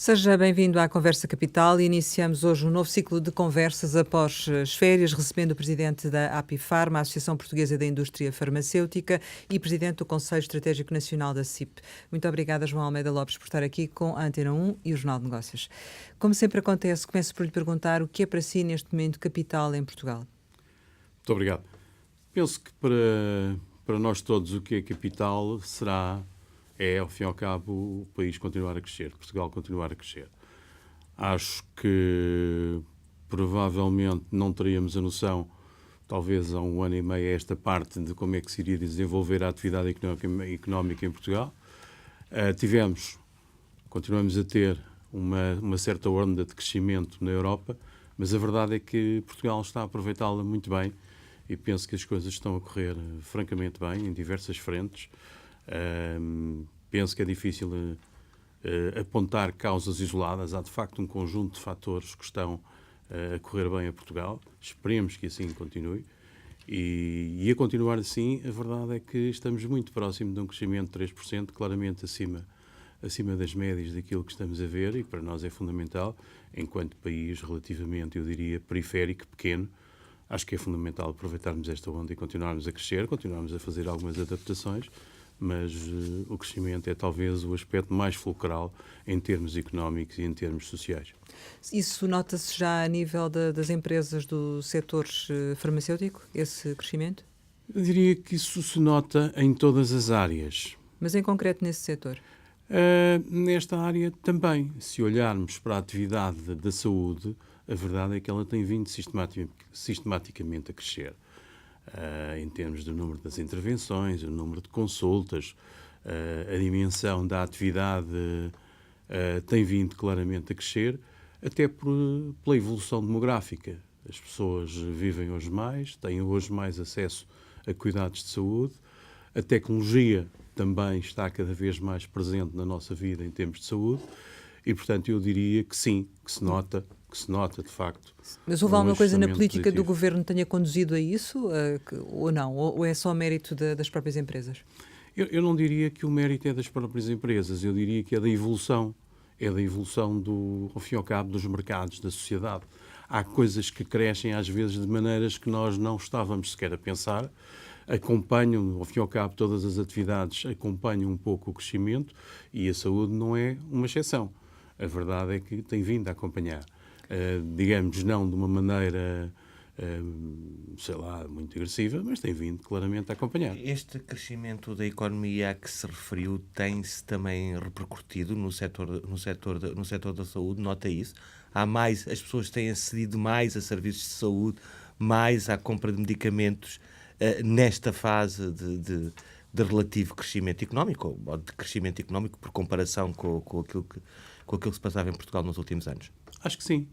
Seja bem-vindo à Conversa Capital. Iniciamos hoje um novo ciclo de conversas após as férias, recebendo o presidente da Apifarma, a Associação Portuguesa da Indústria Farmacêutica, e presidente do Conselho Estratégico Nacional da CIP. Muito obrigada, João Almeida Lopes, por estar aqui com a Antena 1 e o Jornal de Negócios. Como sempre acontece, começo por lhe perguntar o que é para si, neste momento, capital em Portugal. Muito obrigado. Penso que para nós todos o que é capital ao fim e ao cabo, o país continuar a crescer, Portugal continuar a crescer. Acho que provavelmente não teríamos a noção, talvez há um ano e meio, a esta parte de como é que se iria desenvolver a atividade económica em Portugal. Continuamos a ter uma certa onda de crescimento na Europa, mas a verdade é que Portugal está a aproveitá-la muito bem e penso que as coisas estão a correr francamente bem em diversas frentes. Penso que é difícil apontar causas isoladas. Há, de facto, um conjunto de fatores que estão a correr bem a Portugal. Esperemos que assim continue. E a continuar assim, a verdade é que estamos muito próximo de um crescimento de 3%, claramente acima das médias daquilo que estamos a ver, e para nós é fundamental, enquanto país relativamente, eu diria, periférico, pequeno. Acho que é fundamental aproveitarmos esta onda e continuarmos a crescer, continuarmos a fazer algumas adaptações, mas o crescimento é talvez o aspecto mais fulcral em termos económicos e em termos sociais. Isso nota-se já a nível das empresas do setor farmacêutico, esse crescimento? Eu diria que isso se nota em todas as áreas. Mas em concreto nesse setor? Nesta área também. Se olharmos para a atividade da saúde, a verdade é que ela tem vindo sistematicamente a crescer. Em termos do número das intervenções, o número de consultas, a dimensão da atividade tem vindo claramente a crescer, até pela evolução demográfica. As pessoas vivem hoje mais, têm hoje mais acesso a cuidados de saúde, a tecnologia também está cada vez mais presente na nossa vida em termos de saúde e, portanto, eu diria que sim, que se nota de facto. Mas houve alguma coisa na política positivo do governo que tenha conduzido a isso, ou não? Ou é só mérito das próprias empresas? Eu não diria que o mérito é das próprias empresas, eu diria que é da evolução. É da evolução, ao fim e ao cabo, dos mercados, da sociedade. Há coisas que crescem, às vezes, de maneiras que nós não estávamos sequer a pensar. Acompanham, ao fim e ao cabo, todas as atividades acompanham um pouco o crescimento e a saúde não é uma exceção. A verdade é que tem vindo a acompanhar. Digamos, não de uma maneira, muito agressiva, mas tem vindo claramente a acompanhar. Este crescimento da economia a que se referiu tem-se também repercutido no setor da saúde? Nota isso? As pessoas têm acedido mais a serviços de saúde, mais à compra de medicamentos nesta fase de relativo crescimento económico, ou de crescimento económico por comparação com aquilo que se passava em Portugal nos últimos anos? Acho que sim.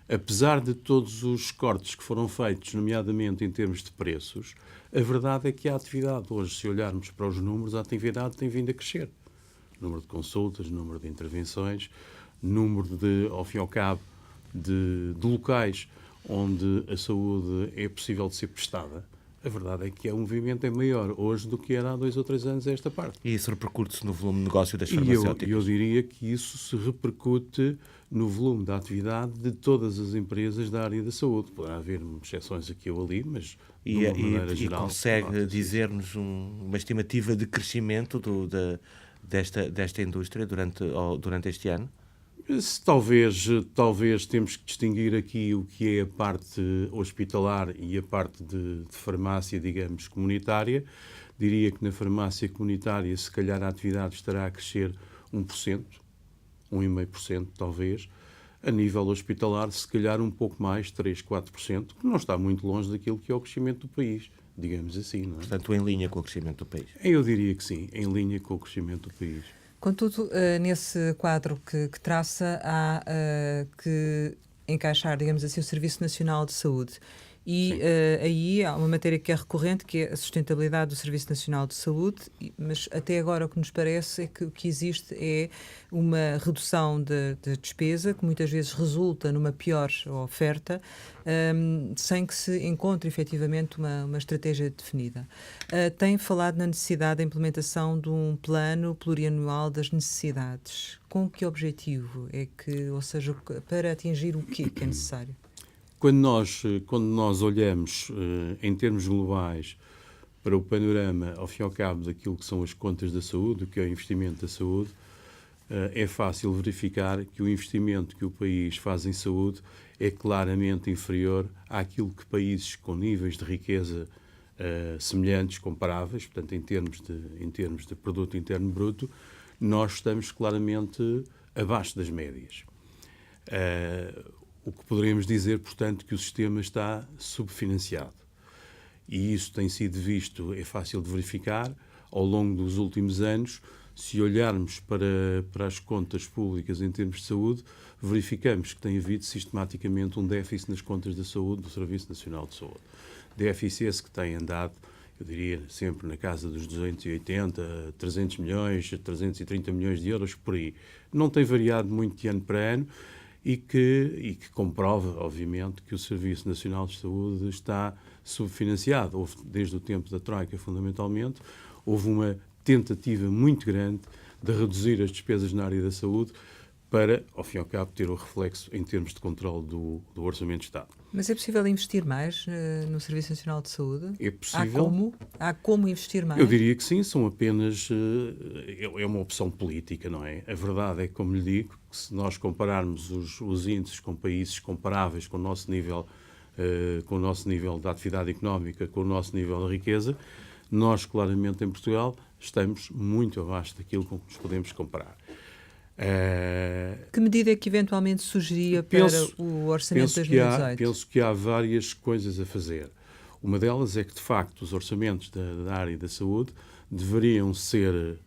Apesar de todos os cortes que foram feitos, nomeadamente em termos de preços, a verdade é que a atividade, hoje, se olharmos para os números, a atividade tem vindo a crescer. Número de consultas, número de intervenções, número ao fim e ao cabo, de locais onde a saúde é possível de ser prestada. A verdade é que o movimento é maior hoje do que era há 2 ou 3 anos a esta parte. E isso repercute-se no volume de negócio das farmacêuticas? Eu diria que isso se repercute no volume da atividade de todas as empresas da área da saúde. Poderá haver exceções aqui ou ali, mas de uma maneira geral... E consegue dizer-nos uma estimativa de crescimento desta indústria durante este ano? Talvez temos que distinguir aqui o que é a parte hospitalar e a parte de farmácia, digamos, comunitária. Diria que na farmácia comunitária, se calhar, a atividade estará a crescer 1%, 1,5% talvez. A nível hospitalar, se calhar um pouco mais, 3%, 4%, que não está muito longe daquilo que é o crescimento do país, digamos assim. Não é? Portanto, em linha com o crescimento do país? Eu diria que sim, em linha com o crescimento do país. Contudo, nesse quadro que traça, há que encaixar, digamos assim, o Serviço Nacional de Saúde. E aí há uma matéria que é recorrente, que é a sustentabilidade do Serviço Nacional de Saúde, mas até agora o que nos parece é que o que existe é uma redução de despesa, que muitas vezes resulta numa pior oferta, sem que se encontre efetivamente uma estratégia definida. Tem falado na necessidade da implementação de um plano plurianual das necessidades. Com que objetivo é que, ou seja, para atingir o que é necessário? Quando nós olhamos em termos globais para o panorama, ao fim e ao cabo, daquilo que são as contas da saúde, o que é o investimento da saúde, é fácil verificar que o investimento que o país faz em saúde é claramente inferior àquilo que países com níveis de riqueza semelhantes, comparáveis, portanto, em termos de produto interno bruto, nós estamos claramente abaixo das médias. O que poderemos dizer, portanto, que o sistema está subfinanciado. E isso tem sido visto, é fácil de verificar, ao longo dos últimos anos. Se olharmos para as contas públicas em termos de saúde, verificamos que tem havido sistematicamente um déficit nas contas da saúde do Serviço Nacional de Saúde. Déficit esse que tem andado, eu diria, sempre na casa dos 280, 300 milhões, 330 milhões de euros, por aí. Não tem variado muito de ano para ano, e que comprova, obviamente, que o Serviço Nacional de Saúde está subfinanciado. Houve, desde o tempo da Troika, fundamentalmente, houve uma tentativa muito grande de reduzir as despesas na área da saúde para, ao fim e ao cabo, ter o reflexo em termos de controle do Orçamento de Estado. Mas é possível investir mais no Serviço Nacional de Saúde? É possível. Há como investir mais? Eu diria que sim, são apenas... é uma opção política, não é? A verdade é que, como lhe digo, que se nós compararmos os índices com países comparáveis com o nosso nível de atividade económica, com o nosso nível de riqueza, nós, claramente, em Portugal, estamos muito abaixo daquilo com que nos podemos comparar. Que medida é que eventualmente sugeria para o orçamento de 2018? Penso que há várias coisas a fazer. Uma delas é que, de facto, os orçamentos da área da saúde deveriam ser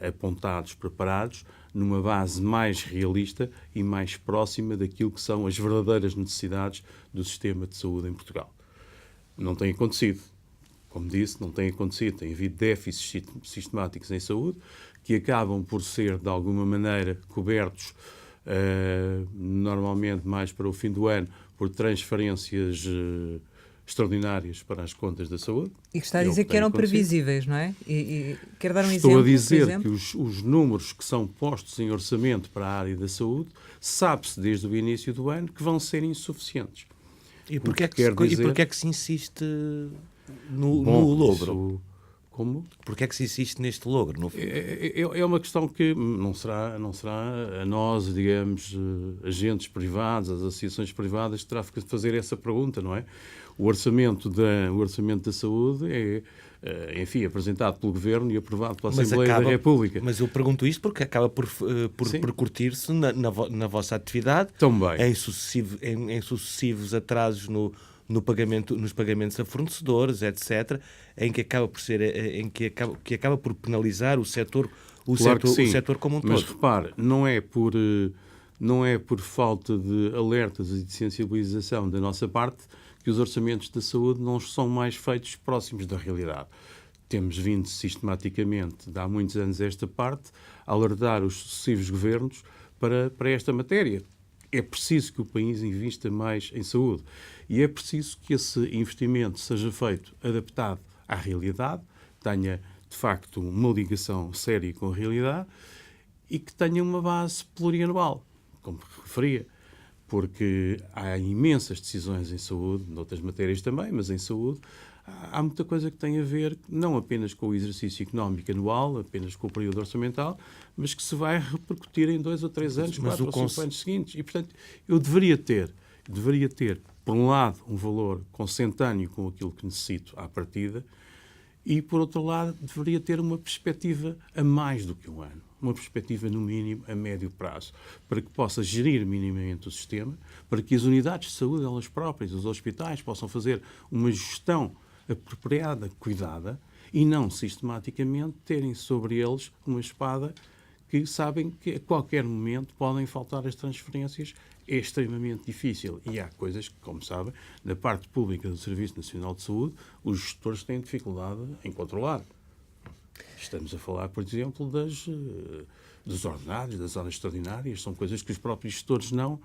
apontados, preparados, numa base mais realista e mais próxima daquilo que são as verdadeiras necessidades do sistema de saúde em Portugal. Não tem acontecido. Como disse, não tem acontecido. Tem havido déficits sistemáticos em saúde que acabam por ser, de alguma maneira, cobertos, normalmente mais para o fim do ano, por transferências extraordinárias para as contas da saúde. E que está a dizer que eram previsíveis, não é? E quer dar um exemplo? Estou a dizer que os números que são postos em orçamento para a área da saúde, sabe-se desde o início do ano que vão ser insuficientes. E porquê é que se insiste no logro? Como? Porquê é que se insiste neste logro? É uma questão que não será a nós, digamos, agentes privados, as associações privadas, que terá que fazer essa pergunta, não é? O orçamento da saúde é, enfim, apresentado pelo Governo e aprovado pela Assembleia da República. Mas eu pergunto isto porque acaba por percutir-se na vossa atividade. Também. Em sucessivos atrasos nos pagamentos a fornecedores, etc., em que acaba por penalizar o setor como um todo. Mas repare, não é por falta de alertas e de sensibilização da nossa parte que os orçamentos da saúde não são mais feitos próximos da realidade. Temos vindo sistematicamente, de há muitos anos esta parte, a alertar os sucessivos governos para esta matéria. É preciso que o país invista mais em saúde e é preciso que esse investimento seja feito adaptado à realidade, tenha, de facto, uma ligação séria com a realidade e que tenha uma base plurianual, como referia, porque há imensas decisões em saúde, noutras matérias também, mas em saúde, há muita coisa que tem a ver não apenas com o exercício económico anual, apenas com o período orçamental, mas que se vai repercutir em 2 ou 3 anos, 4 ou 5 anos seguintes. E, portanto, eu deveria ter, por um lado, um valor consentâneo com aquilo que necessito à partida e, por outro lado, deveria ter uma perspectiva a mais do que um ano. Uma perspectiva, no mínimo, a médio prazo, para que possa gerir minimamente o sistema, para que as unidades de saúde, elas próprias, os hospitais, possam fazer uma gestão apropriada, cuidada, e não sistematicamente terem sobre eles uma espada que sabem que a qualquer momento podem faltar as transferências é extremamente difícil. E há coisas que, como sabem, na parte pública do Serviço Nacional de Saúde, os gestores têm dificuldade em controlar. Estamos a falar, por exemplo, dos ordenados, das horas extraordinárias, são coisas que os próprios gestores não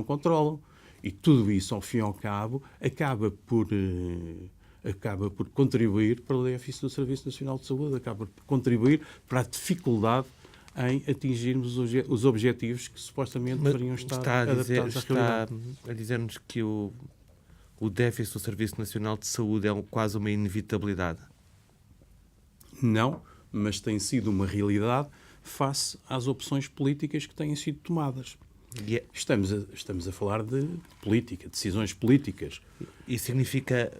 controlam. E tudo isso, ao fim e ao cabo, acaba por contribuir para o déficit do Serviço Nacional de Saúde, acaba por contribuir para a dificuldade em atingirmos os objetivos que supostamente deveriam estar adaptados à realidade. Está a dizer-nos que o déficit do Serviço Nacional de Saúde é quase uma inevitabilidade? Não, mas tem sido uma realidade face às opções políticas que têm sido tomadas. Estamos a falar de política, decisões políticas. E significa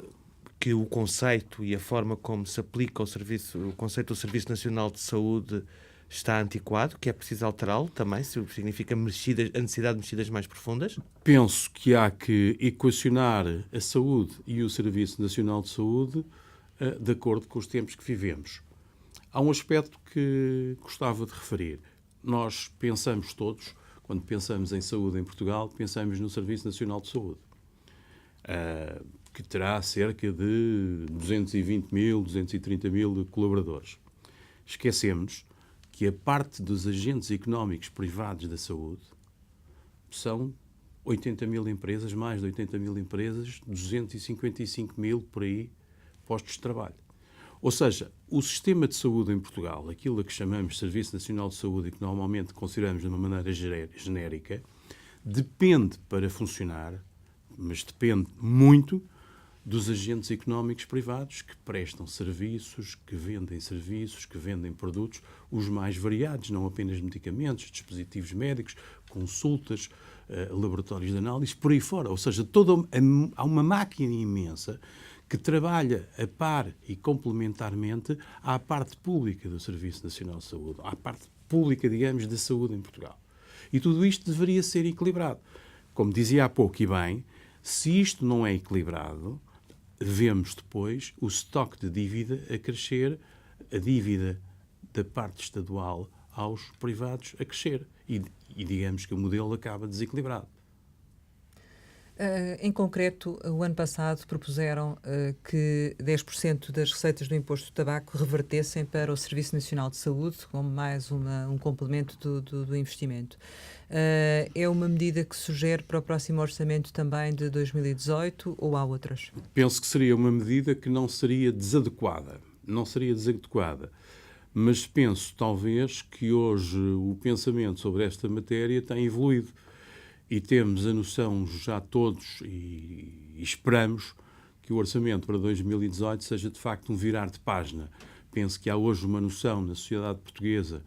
que o conceito e a forma como se aplica o conceito do Serviço Nacional de Saúde está antiquado, que é preciso alterá-lo também? Significa a necessidade de mexidas mais profundas? Penso que há que equacionar a saúde e o Serviço Nacional de Saúde de acordo com os tempos que vivemos. Há um aspecto que gostava de referir. Nós pensamos todos, quando pensamos em saúde em Portugal, pensamos no Serviço Nacional de Saúde, que terá cerca de 220 mil, 230 mil colaboradores. Esquecemos que a parte dos agentes económicos privados da saúde são 80 mil empresas, mais de 80 mil empresas, 255 mil, por aí, postos de trabalho. Ou seja, o sistema de saúde em Portugal, aquilo a que chamamos Serviço Nacional de Saúde e que normalmente consideramos de uma maneira genérica, depende para funcionar, mas depende muito dos agentes económicos privados que prestam serviços, que vendem produtos, os mais variados, não apenas medicamentos, dispositivos médicos, consultas, laboratórios de análise, por aí fora. Ou seja, há uma máquina imensa que trabalha a par e complementarmente à parte pública do Serviço Nacional de Saúde, à parte pública, digamos, da saúde em Portugal. E tudo isto deveria ser equilibrado. Como dizia há pouco e bem, se isto não é equilibrado, vemos depois o estoque de dívida a crescer, a dívida da parte estadual aos privados a crescer. E digamos que o modelo acaba desequilibrado. Em concreto, o ano passado propuseram que 10% das receitas do imposto do tabaco revertessem para o Serviço Nacional de Saúde, como mais um complemento do investimento. É uma medida que sugere para o próximo orçamento também de 2018 ou há outras? Penso que seria uma medida que não seria desadequada. Mas penso, talvez, que hoje o pensamento sobre esta matéria tem evoluído. E temos a noção já todos e esperamos que o orçamento para 2018 seja de facto um virar de página. Penso que há hoje uma noção na sociedade portuguesa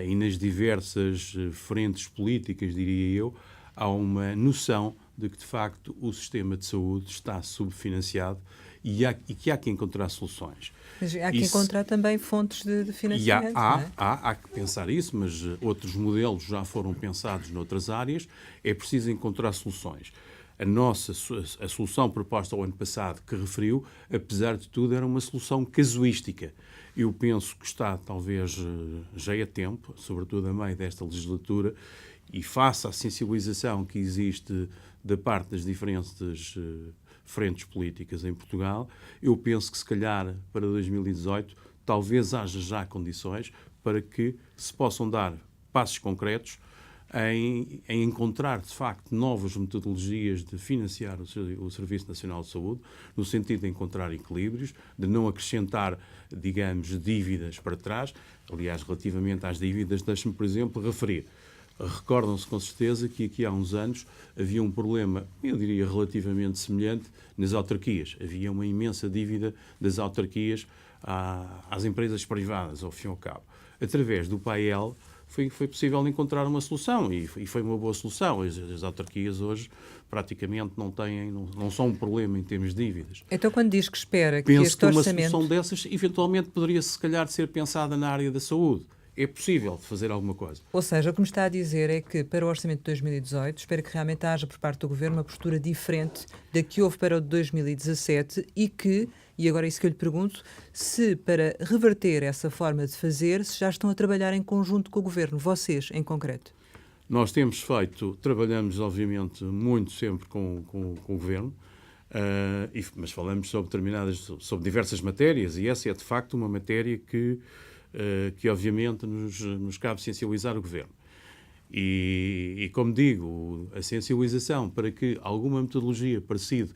e nas diversas frentes políticas, diria eu, há uma noção de que de facto o sistema de saúde está subfinanciado e que há que encontrar soluções. Mas há que encontrar também fontes de financiamento. Há que pensar isso, mas outros modelos já foram pensados noutras áreas. É preciso encontrar soluções. A solução proposta ao ano passado, que referiu, apesar de tudo, era uma solução casuística. Eu penso que está, talvez, já a tempo, sobretudo a meio desta legislatura, e face à sensibilização que existe da parte das diferentes frentes políticas em Portugal, eu penso que, se calhar, para 2018, talvez haja já condições para que se possam dar passos concretos em encontrar, de facto, novas metodologias de financiar o Serviço Nacional de Saúde, no sentido de encontrar equilíbrios, de não acrescentar, digamos, dívidas para trás. Aliás, relativamente às dívidas, deixe-me, por exemplo, referir. Recordam-se com certeza que aqui há uns anos havia um problema, eu diria relativamente semelhante, nas autarquias. Havia uma imensa dívida das autarquias às empresas privadas, ao fim e ao cabo. Através do PAEL foi possível encontrar uma solução e foi uma boa solução. As autarquias hoje praticamente não são um problema em termos de dívidas. Então, quando diz que espera que Penso este que uma orçamento... solução dessas eventualmente poderia, se calhar, ser pensada na área da saúde. É possível fazer alguma coisa. Ou seja, o que me está a dizer é que para o orçamento de 2018 espera que realmente haja por parte do Governo uma postura diferente da que houve para o de 2017 e agora é isso que eu lhe pergunto, se para reverter essa forma de fazer, se já estão a trabalhar em conjunto com o Governo, vocês em concreto. Nós trabalhamos obviamente muito sempre com o Governo, mas falamos sobre diversas matérias, e essa é de facto uma matéria que obviamente nos cabe sensibilizar o Governo. E como digo, a sensibilização para que alguma metodologia parecida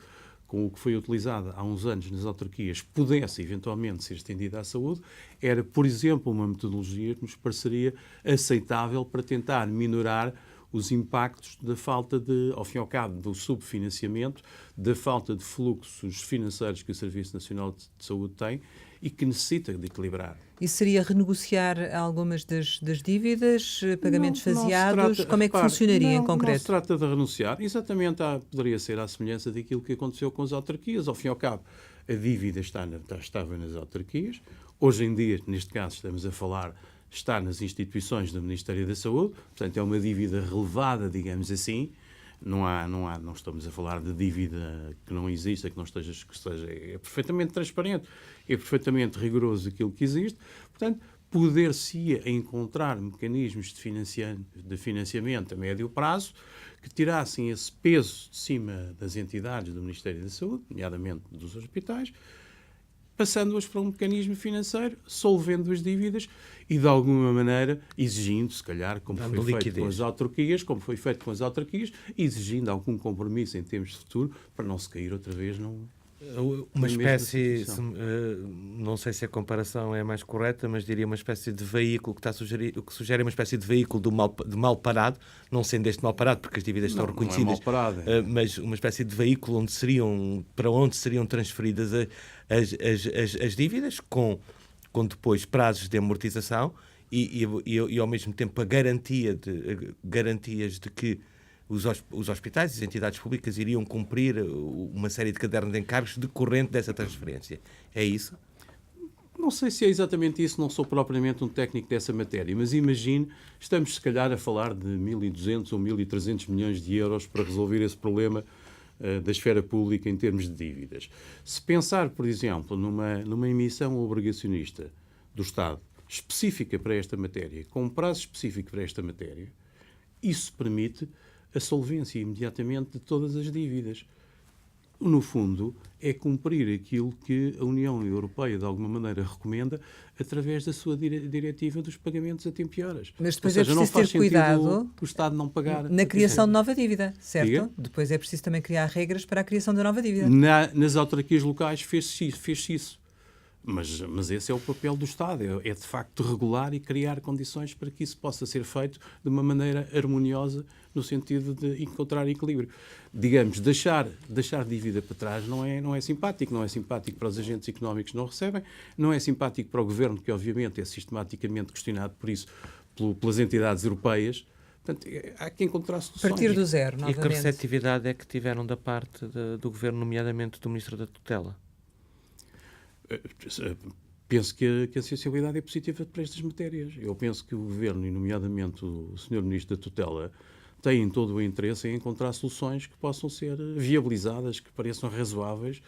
com o que foi utilizada há uns anos nas autarquias pudesse eventualmente ser estendida à saúde, era, por exemplo, uma metodologia que nos pareceria aceitável para tentar minorar os impactos da falta ao fim e ao cabo, do subfinanciamento, da falta de fluxos financeiros que o Serviço Nacional de Saúde tem e que necessita de equilibrar. E seria renegociar algumas das dívidas, pagamentos faseados? Como é que funcionaria em concreto? Não se trata de renunciar. Exatamente, poderia ser à semelhança daquilo que aconteceu com as autarquias. Ao fim e ao cabo, a dívida estava nas autarquias. Hoje em dia, neste caso, estamos a falar, está nas instituições do Ministério da Saúde. Portanto, é uma dívida relevada, digamos assim. Não estamos a falar de dívida que não exista, que é perfeitamente transparente, é perfeitamente rigoroso aquilo que existe. Portanto, poder-se-ia encontrar mecanismos de financiamento a médio prazo que tirassem esse peso de cima das entidades do Ministério da Saúde, nomeadamente dos hospitais, passando-as para um mecanismo financeiro, solvendo as dívidas e, de alguma maneira, exigindo, se calhar, como foi feito com as autarquias, exigindo algum compromisso em termos de futuro para não se cair outra vez uma espécie, não sei se a comparação é mais correta, mas diria uma espécie de veículo que está a sugerir, o que sugere uma espécie de veículo de mal parado, não sendo este mal parado, porque as dívidas estão reconhecidas, não é mal parado, mas uma espécie de veículo para onde seriam transferidas as dívidas, com depois prazos de amortização e ao mesmo tempo garantias de que os hospitais e as entidades públicas iriam cumprir uma série de cadernos de encargos decorrente dessa transferência. É isso? Não sei se é exatamente isso, não sou propriamente um técnico dessa matéria, mas imagine, estamos se calhar a falar de 1.200 ou 1.300 milhões de euros para resolver esse problema da esfera pública em termos de dívidas. Se pensar, por exemplo, numa emissão obrigacionista do Estado específica para esta matéria, com um prazo específico para esta matéria, isso permite a solvência imediatamente de todas as dívidas. No fundo, é cumprir aquilo que a União Europeia, de alguma maneira, recomenda através da sua diretiva dos pagamentos a tempo e horas. Mas depois é preciso ter cuidado o Estado não pagar na criação de nova dívida, certo? Diga? Depois é preciso também criar regras para a criação da nova dívida. Nas autarquias locais fez-se isso. Mas esse é o papel do Estado, é de facto regular e criar condições para que isso possa ser feito de uma maneira harmoniosa, no sentido de encontrar equilíbrio. Digamos, deixar dívida para trás não é simpático, não é simpático para os agentes económicos que não recebem, não é simpático para o Governo, que obviamente é sistematicamente questionado por isso pelas entidades europeias. Portanto, há que encontrar soluções. Partir do zero, novamente. E que receptividade é que tiveram da parte do Governo, nomeadamente do Ministro da Tutela? Penso que a sensibilidade é positiva para estas matérias. Eu penso que o Governo, e nomeadamente o Sr. Ministro da Tutela, têm todo o interesse em encontrar soluções que possam ser viabilizadas, que pareçam razoáveis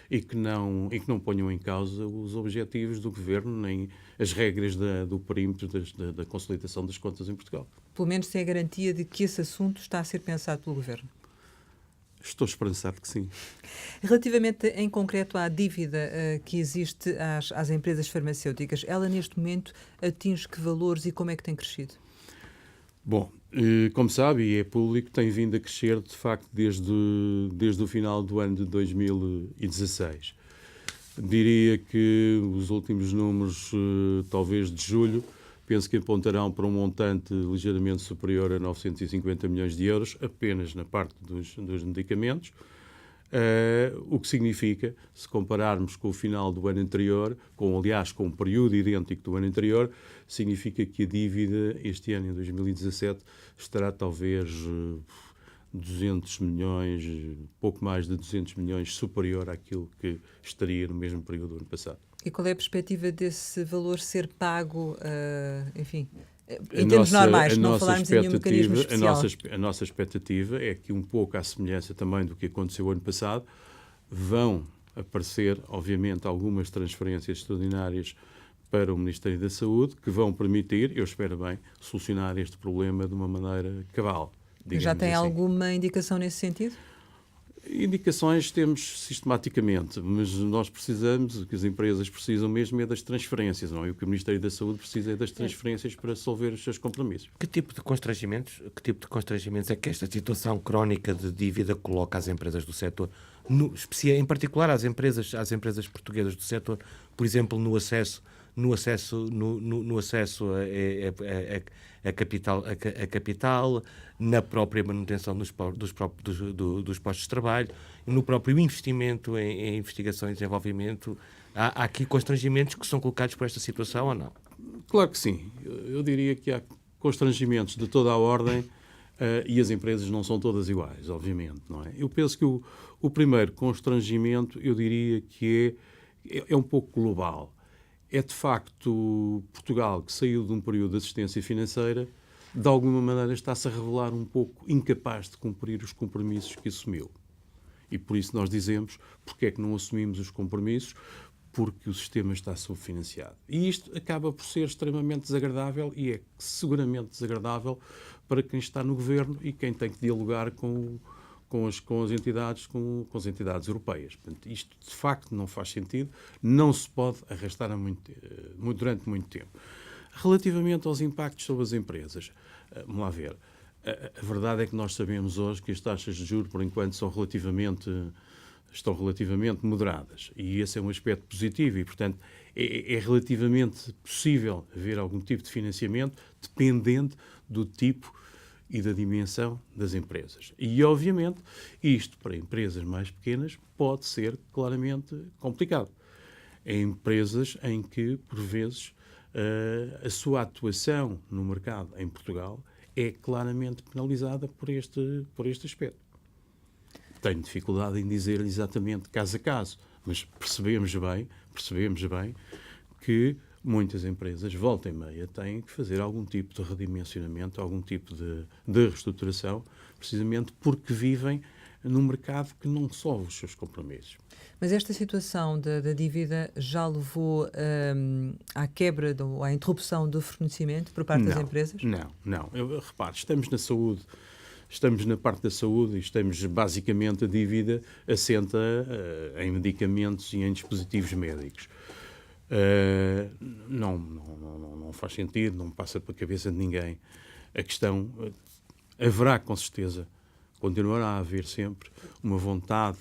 e que não ponham em causa os objetivos do Governo nem as regras do perímetro da consolidação das contas em Portugal. Pelo menos tem a garantia de que esse assunto está a ser pensado pelo Governo. Estou esperançado que sim. Relativamente, em concreto, à dívida que existe às empresas farmacêuticas, ela neste momento atinge que valores e como é que tem crescido? Bom, como sabe, e é público, tem vindo a crescer, de facto, desde o final do ano de 2016. Diria que os últimos números, talvez de julho, penso que apontarão para um montante ligeiramente superior a 950 milhões de euros, apenas na parte dos medicamentos, o que significa, se compararmos com o final do ano anterior, aliás, com um período idêntico do ano anterior, significa que a dívida este ano, em 2017, estará talvez 200 milhões, pouco mais de 200 milhões superior àquilo que estaria no mesmo período do ano passado. E qual é a perspectiva desse valor ser pago, enfim, em termos normais, se não falarmos em nenhum mecanismo especial? A nossa expectativa é que, um pouco à semelhança também do que aconteceu ano passado, vão aparecer, obviamente, algumas transferências extraordinárias para o Ministério da Saúde que vão permitir, eu espero bem, solucionar este problema de uma maneira cabal. Já tem assim. alguma indicação nesse sentido? Indicações temos sistematicamente, mas nós precisamos, o que as empresas precisam mesmo é das transferências, não é? O que o Ministério da Saúde precisa é das transferências para resolver os seus compromissos. Que tipo de constrangimentos é que esta situação crónica de dívida coloca às empresas do setor, em particular às empresas portuguesas do setor, por exemplo, no acesso a capital, na própria manutenção dos postos de trabalho, no próprio investimento em investigação e desenvolvimento? Há aqui constrangimentos que são colocados por esta situação ou não? Claro que sim. Eu diria que há constrangimentos de toda a ordem e as empresas não são todas iguais, obviamente, não é? Eu penso que o primeiro constrangimento, eu diria que é um pouco global. É, de facto, Portugal, que saiu de um período de assistência financeira, de alguma maneira está-se a revelar um pouco incapaz de cumprir os compromissos que assumiu. E por isso nós dizemos, porque é que não assumimos os compromissos? Porque o sistema está subfinanciado. E isto acaba por ser extremamente desagradável e é seguramente desagradável para quem está no governo e quem tem que dialogar com as entidades europeias. Portanto, isto de facto não faz sentido, não se pode arrastar durante muito tempo. Relativamente aos impactos sobre as empresas, vamos lá ver. A verdade é que nós sabemos hoje que as taxas de juros, por enquanto, estão relativamente moderadas. E esse é um aspecto positivo e, portanto, é relativamente possível haver algum tipo de financiamento dependente do tipo e da dimensão das empresas. E, obviamente, isto para empresas mais pequenas pode ser claramente complicado. Em empresas em que, por vezes, a sua atuação no mercado em Portugal é claramente penalizada por este aspecto. Tenho dificuldade em dizer exatamente caso a caso, mas percebemos bem que muitas empresas, volta e meia, têm que fazer algum tipo de redimensionamento, algum tipo de reestruturação, precisamente porque vivem num mercado que não solve os seus compromissos. Mas esta situação da dívida já levou à quebra, à interrupção do fornecimento por parte das empresas? Não. Repare, estamos na saúde, estamos na parte da saúde e estamos basicamente a dívida assenta em medicamentos e em dispositivos médicos. Não faz sentido, não passa pela cabeça de ninguém. A questão, haverá com certeza, continuará a haver sempre uma vontade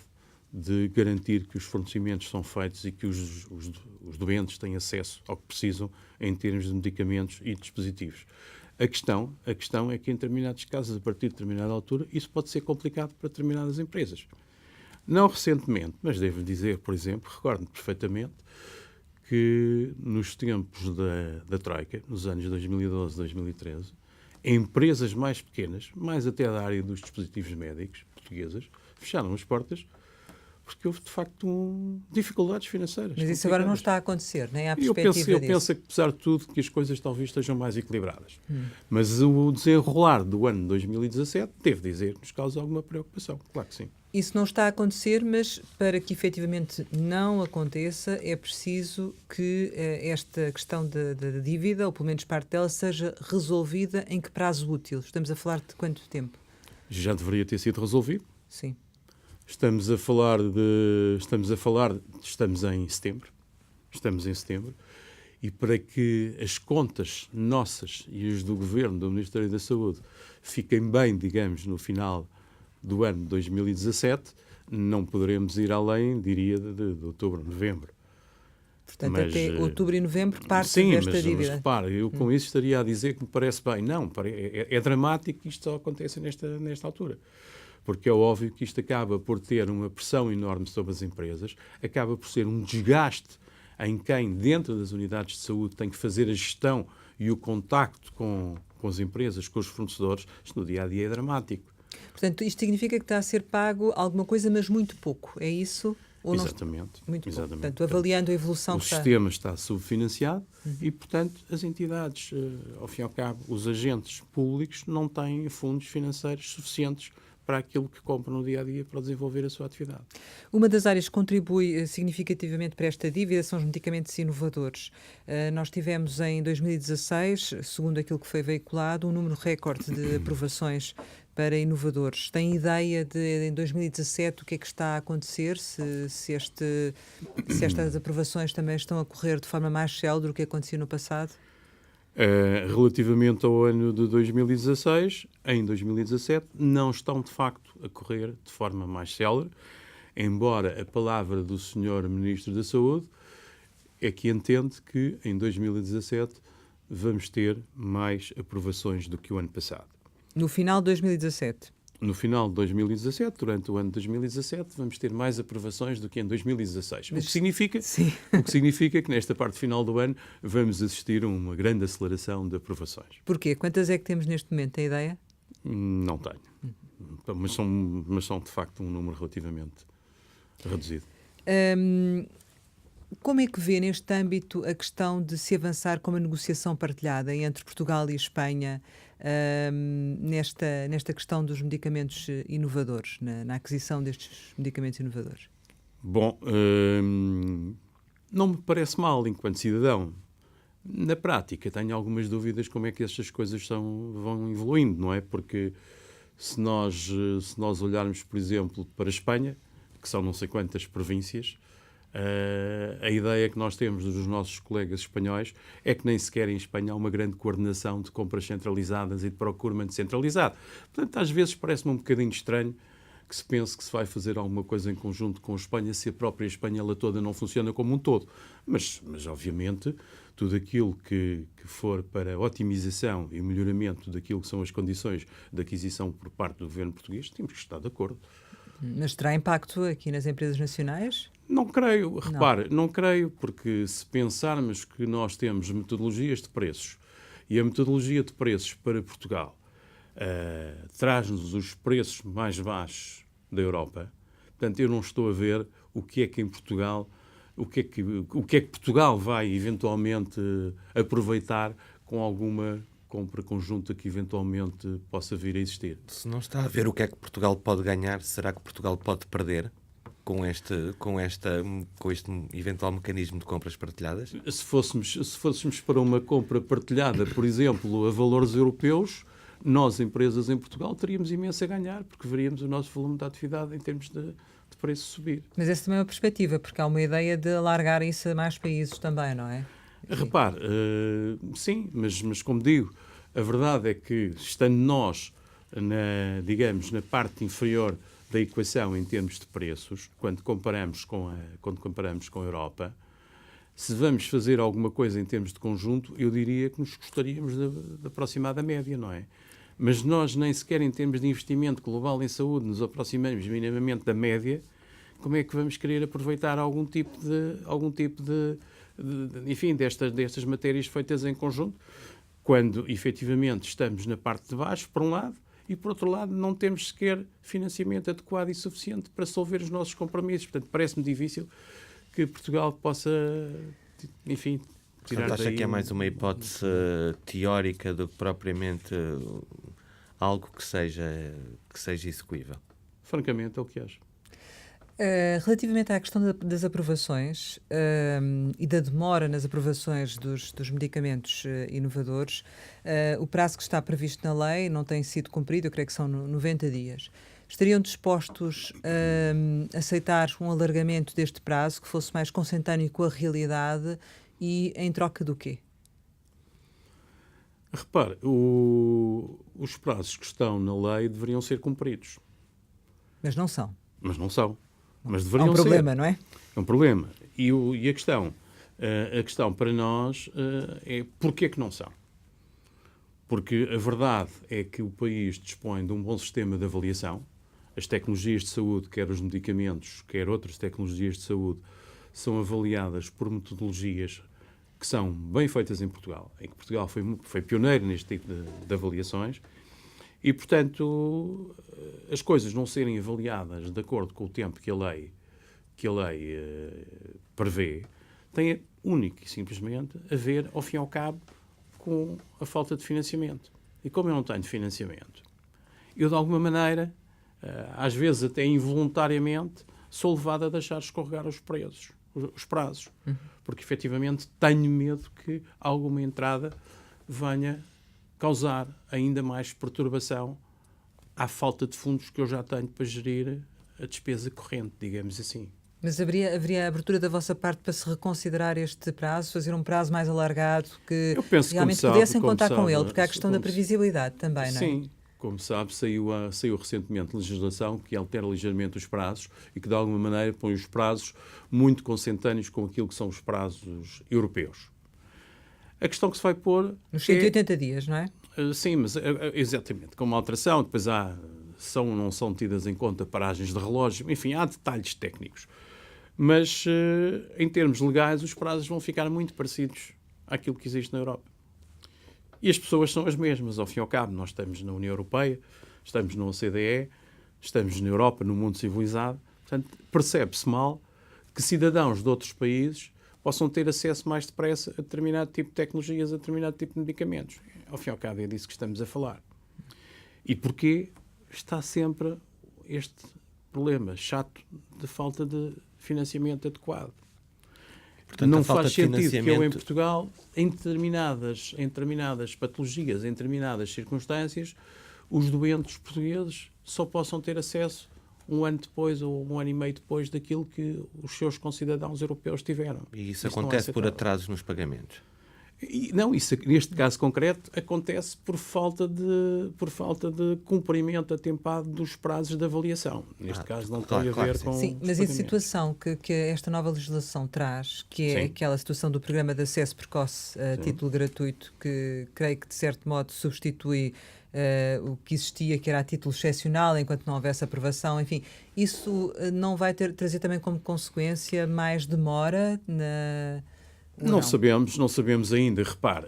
de garantir que os fornecimentos são feitos e que os doentes têm acesso ao que precisam em termos de medicamentos e dispositivos. A questão é que em determinados casos, a partir de determinada altura, isso pode ser complicado para determinadas empresas. Não recentemente, mas devo dizer, por exemplo, recordo-me perfeitamente que nos tempos da Troika, nos anos 2012, 2013, empresas mais pequenas, mais até da área dos dispositivos médicos portuguesas, fecharam as portas porque houve, de facto, dificuldades financeiras. Mas isso agora não está a acontecer, nem há perspectiva disso. Eu penso que, apesar de tudo, que as coisas talvez estejam mais equilibradas. Mas o desenrolar do ano de 2017, devo dizer, nos causa alguma preocupação. Claro que sim. Isso não está a acontecer, mas para que efetivamente não aconteça, é preciso que esta questão da dívida, ou pelo menos parte dela, seja resolvida em que prazo útil? Estamos a falar de quanto tempo? Já deveria ter sido resolvido. Sim. Estamos em setembro. Estamos em setembro. E para que as contas nossas e as do Governo, do Ministério da Saúde, fiquem bem, digamos, no final do ano de 2017, não poderemos ir além, diria, de outubro, novembro. Portanto, mas, até outubro e novembro parte desta dívida. Mas repare, eu com isso estaria a dizer que me parece bem. Não, é dramático que isto só aconteça nesta altura. Porque é óbvio que isto acaba por ter uma pressão enorme sobre as empresas, acaba por ser um desgaste em quem, dentro das unidades de saúde, tem que fazer a gestão e o contacto com as empresas, com os fornecedores. Isto no dia-a-dia é dramático. Portanto, isto significa que está a ser pago alguma coisa, mas muito pouco. É isso? Ou exatamente. Não... Muito exatamente. pouco. Portanto, avaliando a evolução o que está... O sistema está subfinanciado e, portanto, as entidades, ao fim e ao cabo, os agentes públicos não têm fundos financeiros suficientes para aquilo que compra no dia-a-dia para desenvolver a sua atividade. Uma das áreas que contribui significativamente para esta dívida são os medicamentos inovadores. Nós tivemos em 2016, segundo aquilo que foi veiculado, um número recorde de aprovações para inovadores. Tem ideia de, em 2017, o que é que está a acontecer? Se estas aprovações também estão a correr de forma mais célere do que acontecia no passado? Relativamente ao ano de 2016, em 2017, não estão de facto a correr de forma mais célere, embora a palavra do Sr. Ministro da Saúde é que entende que em 2017 vamos ter mais aprovações do que o ano passado. No final de 2017? No final de 2017, durante o ano de 2017, vamos ter mais aprovações do que em 2016. Mas, o que significa que nesta parte final do ano vamos assistir a uma grande aceleração de aprovações. Porquê? Quantas é que temos neste momento? Tem ideia? Não tenho. Mas são de facto um número relativamente reduzido. Como é que vê neste âmbito a questão de se avançar com uma negociação partilhada entre Portugal e Espanha nesta questão dos medicamentos inovadores, na aquisição destes medicamentos inovadores? Bom, não me parece mal enquanto cidadão. Na prática, tenho algumas dúvidas como é que estas coisas vão evoluindo, não é? Porque se nós olharmos, por exemplo, para a Espanha, que são não sei quantas províncias, a ideia que nós temos dos nossos colegas espanhóis é que nem sequer em Espanha há uma grande coordenação de compras centralizadas e de procurement centralizado. Portanto, às vezes parece-me um bocadinho estranho que se pense que se vai fazer alguma coisa em conjunto com a Espanha se a própria Espanha ela toda não funciona como um todo. Mas obviamente, tudo aquilo que for para otimização e melhoramento daquilo que são as condições de aquisição por parte do governo português, temos que estar de acordo. Mas terá impacto aqui nas empresas nacionais? Não creio. Repare, não creio, porque se pensarmos que nós temos metodologias de preços e a metodologia de preços para Portugal traz-nos os preços mais baixos da Europa, portanto, eu não estou a ver o que é que em Portugal, o que é que Portugal vai eventualmente aproveitar com alguma compra conjunta que eventualmente possa vir a existir. Se não está a ver o que é que Portugal pode ganhar, será que Portugal pode perder com este eventual mecanismo de compras partilhadas? Se fôssemos para uma compra partilhada, por exemplo, a valores europeus, nós, empresas em Portugal, teríamos imenso a ganhar, porque veríamos o nosso volume de atividade em termos de preço subir. Mas essa também é uma perspectiva, porque há uma ideia de alargar isso a mais países também, não é? Repare, sim, mas como digo, a verdade é que, estando nós, na parte inferior da equação em termos de preços, quando comparamos com a Europa, se vamos fazer alguma coisa em termos de conjunto, eu diria que nos gostaríamos de aproximar da média, não é? Mas nós nem sequer em termos de investimento global em saúde nos aproximamos minimamente da média. Como é que vamos querer aproveitar algum tipo de enfim, destas matérias feitas em conjunto, quando efetivamente estamos na parte de baixo, por um lado, e por outro lado não temos sequer financiamento adequado e suficiente para solver os nossos compromissos. Portanto, parece-me difícil que Portugal possa, enfim, tirar Portanto, daí... acha que é mais uma hipótese teórica do que propriamente algo que seja execuível? Francamente, é o que acho. Relativamente à questão das aprovações e da demora nas aprovações dos medicamentos inovadores, o prazo que está previsto na lei não tem sido cumprido, eu creio que são 90 dias. Estariam dispostos a aceitar um alargamento deste prazo que fosse mais consentâneo com a realidade e em troca do quê? Repare, os prazos que estão na lei deveriam ser cumpridos. Mas não são. Mas não são. Mas deveriam ser. É um problema, ser. Não é? É um problema. E a questão para nós é porquê é que não são? Porque a verdade é que o país dispõe de um bom sistema de avaliação. As tecnologias de saúde, quer os medicamentos, quer outras tecnologias de saúde, são avaliadas por metodologias que são bem feitas em Portugal, em que Portugal foi pioneiro neste tipo de avaliações. E, portanto, as coisas não serem avaliadas de acordo com o tempo que a lei prevê, tem único e simplesmente a ver, ao fim e ao cabo, com a falta de financiamento. E como eu não tenho financiamento, eu, de alguma maneira, às vezes até involuntariamente, sou levado a deixar escorregar os prazos. Porque, efetivamente, tenho medo que alguma entrada venha causar ainda mais perturbação à falta de fundos que eu já tenho para gerir a despesa corrente, digamos assim. Mas haveria a abertura da vossa parte para se reconsiderar este prazo, fazer um prazo mais alargado, que Eu penso, realmente pudessem contar com ele, porque há a questão da previsibilidade também, não é? Sim, como sabe, saiu recentemente legislação que altera ligeiramente os prazos e que, de alguma maneira, põe os prazos muito consentâneos com aquilo que são os prazos europeus. A questão que se vai pôr... Nos 180 dias, não é? Sim, mas exatamente, com uma alteração, depois não são tidas em conta paragens de relógio, enfim, há detalhes técnicos. Mas, em termos legais, os prazos vão ficar muito parecidos àquilo que existe na Europa. E as pessoas são as mesmas, ao fim e ao cabo. Nós estamos na União Europeia, estamos na OCDE, estamos na Europa, no mundo civilizado. Portanto, percebe-se mal que cidadãos de outros países possam ter acesso mais depressa a determinado tipo de tecnologias, a determinado tipo de medicamentos. Ao fim e ao cabo, é disso que estamos a falar. E porquê está sempre este problema chato de falta de financiamento adequado? Portanto, não faz sentido que eu, em Portugal, em determinadas patologias, em determinadas circunstâncias, os doentes portugueses só possam ter acesso um ano depois ou um ano e meio depois daquilo que os seus concidadãos europeus tiveram. E isso acontece por atrasos nos pagamentos? Isso, neste caso concreto, acontece por falta de cumprimento atempado dos prazos de avaliação. Neste caso não tem a ver com... Sim, mas a situação que esta nova legislação traz, que é aquela situação do programa de acesso precoce a título gratuito, que creio que de certo modo substitui o que existia, que era a título excepcional, enquanto não houvesse aprovação, enfim, isso não vai trazer também como consequência mais demora na... Não sabemos ainda. Repare,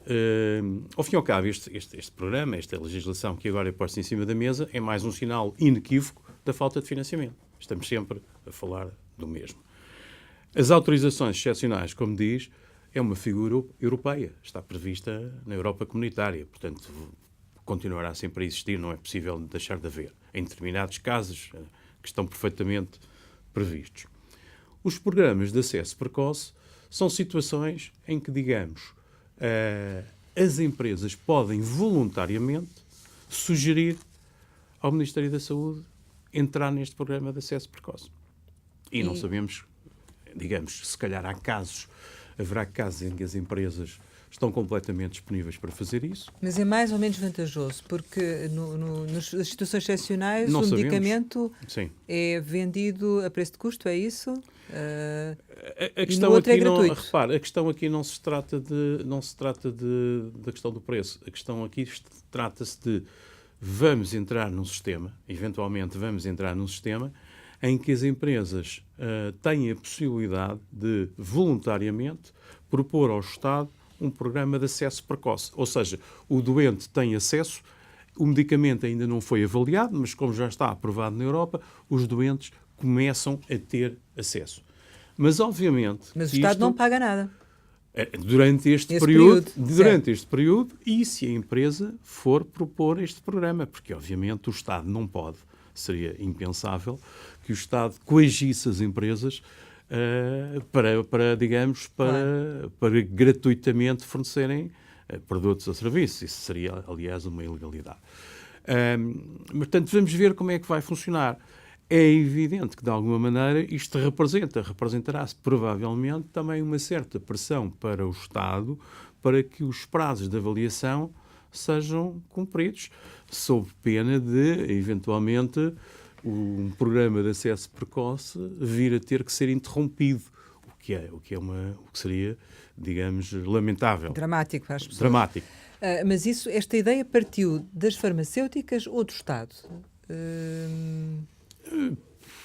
ao fim e ao cabo, este programa, esta legislação que agora é posta em cima da mesa, é mais um sinal inequívoco da falta de financiamento. Estamos sempre a falar do mesmo. As autorizações excepcionais, como diz, é uma figura europeia. Está prevista na Europa comunitária. Portanto, continuará sempre a existir, não é possível deixar de haver. Em determinados casos que estão perfeitamente previstos. Os programas de acesso precoce são situações em que, digamos, as empresas podem voluntariamente sugerir ao Ministério da Saúde entrar neste programa de acesso precoce. E não sabemos, digamos, se calhar haverá casos em que as empresas estão completamente disponíveis para fazer isso. Mas é mais ou menos vantajoso, porque nas situações excepcionais o medicamento é vendido a preço de custo, é isso? A questão aqui é gratuito. Repare, a questão aqui não se trata da questão do preço. A questão aqui trata-se de vamos entrar num sistema, eventualmente vamos entrar num sistema em que as empresas têm a possibilidade de voluntariamente propor ao Estado um programa de acesso precoce. Ou seja, o doente tem acesso, o medicamento ainda não foi avaliado, mas como já está aprovado na Europa, os doentes começam a ter acesso. Mas, obviamente... Mas o Estado não paga nada. Durante este período, e se a empresa for propor este programa, porque, obviamente, o Estado não pode, seria impensável, que o Estado coagisse as empresas para gratuitamente fornecerem produtos ou serviços. Isso seria, aliás, uma ilegalidade. Portanto, vamos ver como é que vai funcionar. É evidente que, de alguma maneira, isto representará-se provavelmente também uma certa pressão para o Estado para que os prazos de avaliação sejam cumpridos, sob pena de, eventualmente, um programa de acesso precoce vir a ter que ser interrompido, o que seria, digamos, lamentável. Dramático para as pessoas. Dramático. Mas esta ideia partiu das farmacêuticas ou do Estado?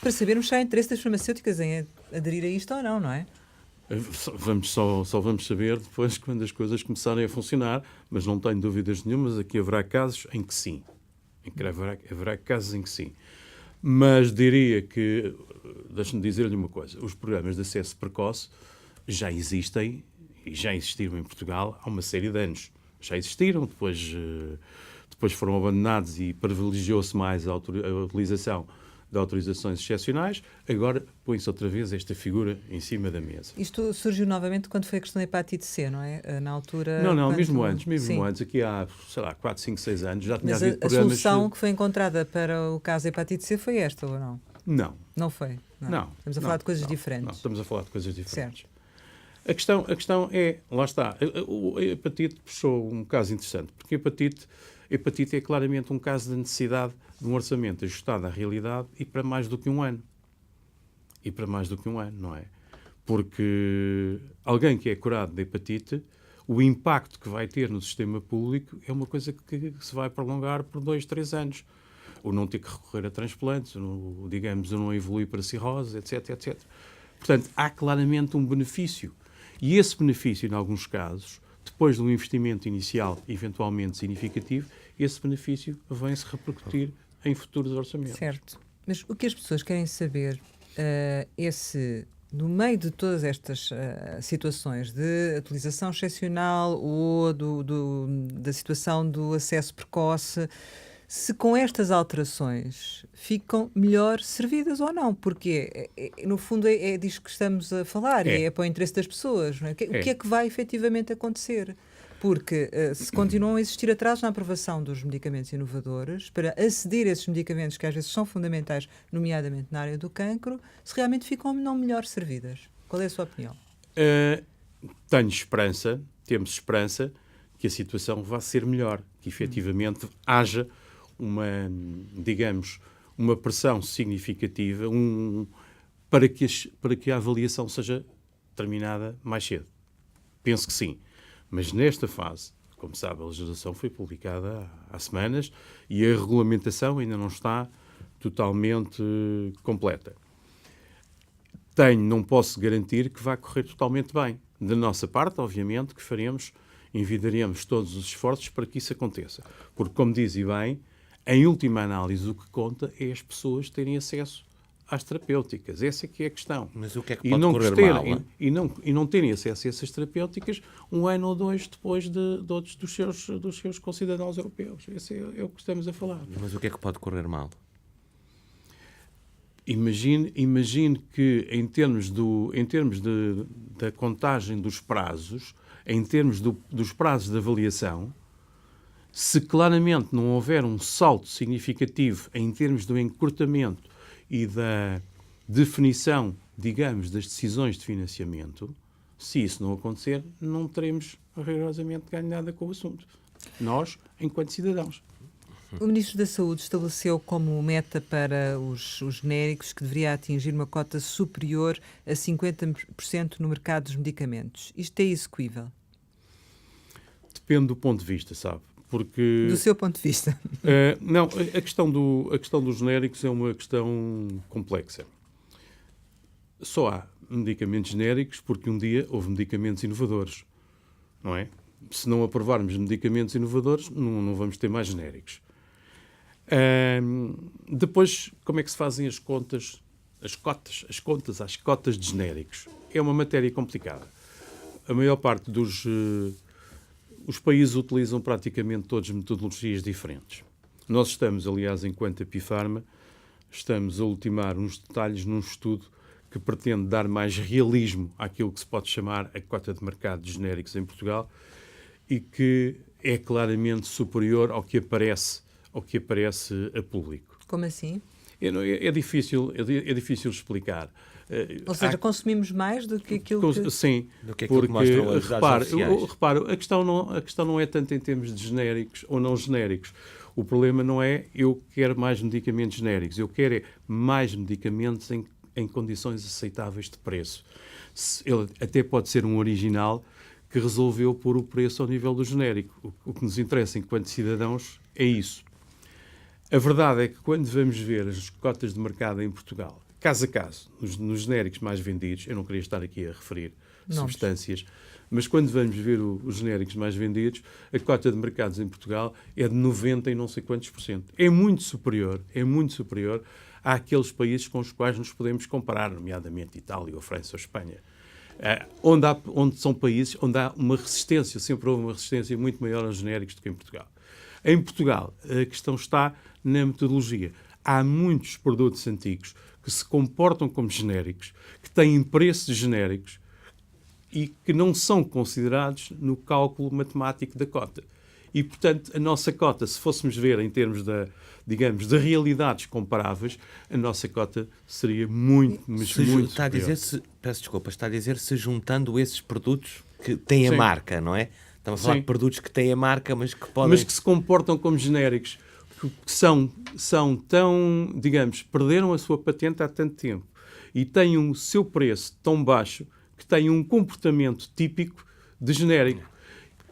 Para sabermos se há interesse das farmacêuticas em aderir a isto ou não, não é? Só vamos saber depois quando as coisas começarem a funcionar, mas não tenho dúvidas nenhumas, aqui haverá casos em que sim. Haverá casos em que sim. Mas diria que, deixe-me dizer-lhe uma coisa, os programas de acesso precoce já existem e já existiram em Portugal há uma série de anos. Já existiram, depois depois foram abandonados e privilegiou-se mais a utilização de autorizações excepcionais, agora põe-se outra vez esta figura em cima da mesa. Isto surgiu novamente quando foi a questão da hepatite C, não é? Na altura... Não, quando... mesmo antes, aqui há, 4, 5, 6 anos, já tinha havido a programas... solução que foi encontrada para o caso da hepatite C foi esta, ou não? Não. Não foi? Não. Estamos a falar de coisas diferentes. Não, estamos a falar de coisas diferentes. Certo. A questão é, lá está, a hepatite puxou um caso interessante, porque a hepatite é claramente um caso de necessidade de um orçamento ajustado à realidade e para mais do que um ano. Não é? Porque alguém que é curado de hepatite, o impacto que vai ter no sistema público é uma coisa que se vai prolongar por 2, 3 anos. O não ter que recorrer a transplantes, o não evoluir para cirrose, etc, etc. Portanto, há claramente um benefício. E esse benefício, em alguns casos, depois de um investimento inicial eventualmente significativo, esse benefício vem-se repercutir em futuros orçamentos. Certo. Mas o que as pessoas querem saber no meio de todas estas situações de utilização excepcional ou da situação do acesso precoce, se com estas alterações ficam melhor servidas ou não, porque no fundo é disso que estamos a falar e é para o interesse das pessoas, não é? O que é que vai efetivamente acontecer? Porque se continuam a existir atrasos na aprovação dos medicamentos inovadores, para aceder a esses medicamentos que às vezes são fundamentais, nomeadamente na área do cancro, se realmente ficam não melhor servidas. Qual é a sua opinião? Temos esperança que a situação vá ser melhor, que efetivamente haja uma pressão significativa para que a avaliação seja terminada mais cedo. Penso que sim. Mas nesta fase, como sabe, a legislação foi publicada há semanas e a regulamentação ainda não está totalmente completa. Não posso garantir que vai correr totalmente bem. Da nossa parte, obviamente, que envidaremos todos os esforços para que isso aconteça. Porque, como diz e bem, em última análise, o que conta é as pessoas terem acesso às terapêuticas. Essa é que é a questão. Mas o que é que pode correr mal? E não terem acesso a essas terapêuticas 1 ano ou 2 depois dos seus concidadãos europeus. Esse é o que estamos a falar. Mas o que é que pode correr mal? Imagine que, em termos da contagem dos prazos, em termos dos prazos de avaliação, se claramente não houver um salto significativo em termos do encurtamento e da definição, digamos, das decisões de financiamento, se isso não acontecer, não teremos rigorosamente ganho nada com o assunto. Nós, enquanto cidadãos. O Ministro da Saúde estabeleceu como meta para os genéricos que deveria atingir uma cota superior a 50% no mercado dos medicamentos. Isto é execuível? Depende do ponto de vista, sabe? Porque, do seu ponto de vista? Não, a questão dos genéricos é uma questão complexa. Só há medicamentos genéricos porque um dia houve medicamentos inovadores, não é? Se não aprovarmos medicamentos inovadores, não vamos ter mais genéricos. Depois, como é que se fazem as contas às cotas de genéricos? É uma matéria complicada. A maior parte os países utilizam praticamente todas metodologias diferentes. Nós estamos, aliás, enquanto Apifarma, estamos a ultimar uns detalhes num estudo que pretende dar mais realismo àquilo que se pode chamar a cota de mercado de genéricos em Portugal e que é claramente superior ao que aparece a público. Como assim? É difícil explicar. Ou seja, consumimos mais do que aquilo que... Sim, do que porque, mostram os dados oficiais. reparo, a questão não é tanto em termos de genéricos ou não genéricos. O problema não é eu quero mais medicamentos genéricos, eu quero mais medicamentos em condições aceitáveis de preço. Ele até pode ser um original que resolveu pôr o preço ao nível do genérico. O que nos interessa enquanto cidadãos é isso. A verdade é que quando vamos ver as cotas de mercado em Portugal, caso a caso, nos genéricos mais vendidos, eu não queria estar aqui a referir substâncias, mas quando vamos ver os genéricos mais vendidos, a cota de mercados em Portugal é de 90 e não sei quantos %. É muito superior àqueles países com os quais nos podemos comparar, nomeadamente Itália, ou França ou Espanha. Onde são países onde há uma resistência, sempre houve uma resistência muito maior aos genéricos do que em Portugal. Em Portugal, a questão está na metodologia. Há muitos produtos antigos que se comportam como genéricos, que têm preços genéricos e que não são considerados no cálculo matemático da cota. E, portanto, a nossa cota, se fôssemos ver em termos de realidades comparáveis, a nossa cota seria muito, mas muito está a superior. dizer peço desculpa, está a dizer se juntando esses produtos que têm a Sim. marca, não é? Estamos a falar Sim. de produtos que têm a marca, mas que podem... Mas que se comportam como genéricos, que são tão, digamos, perderam a sua patente há tanto tempo e têm o seu preço tão baixo que têm um comportamento típico de genérico.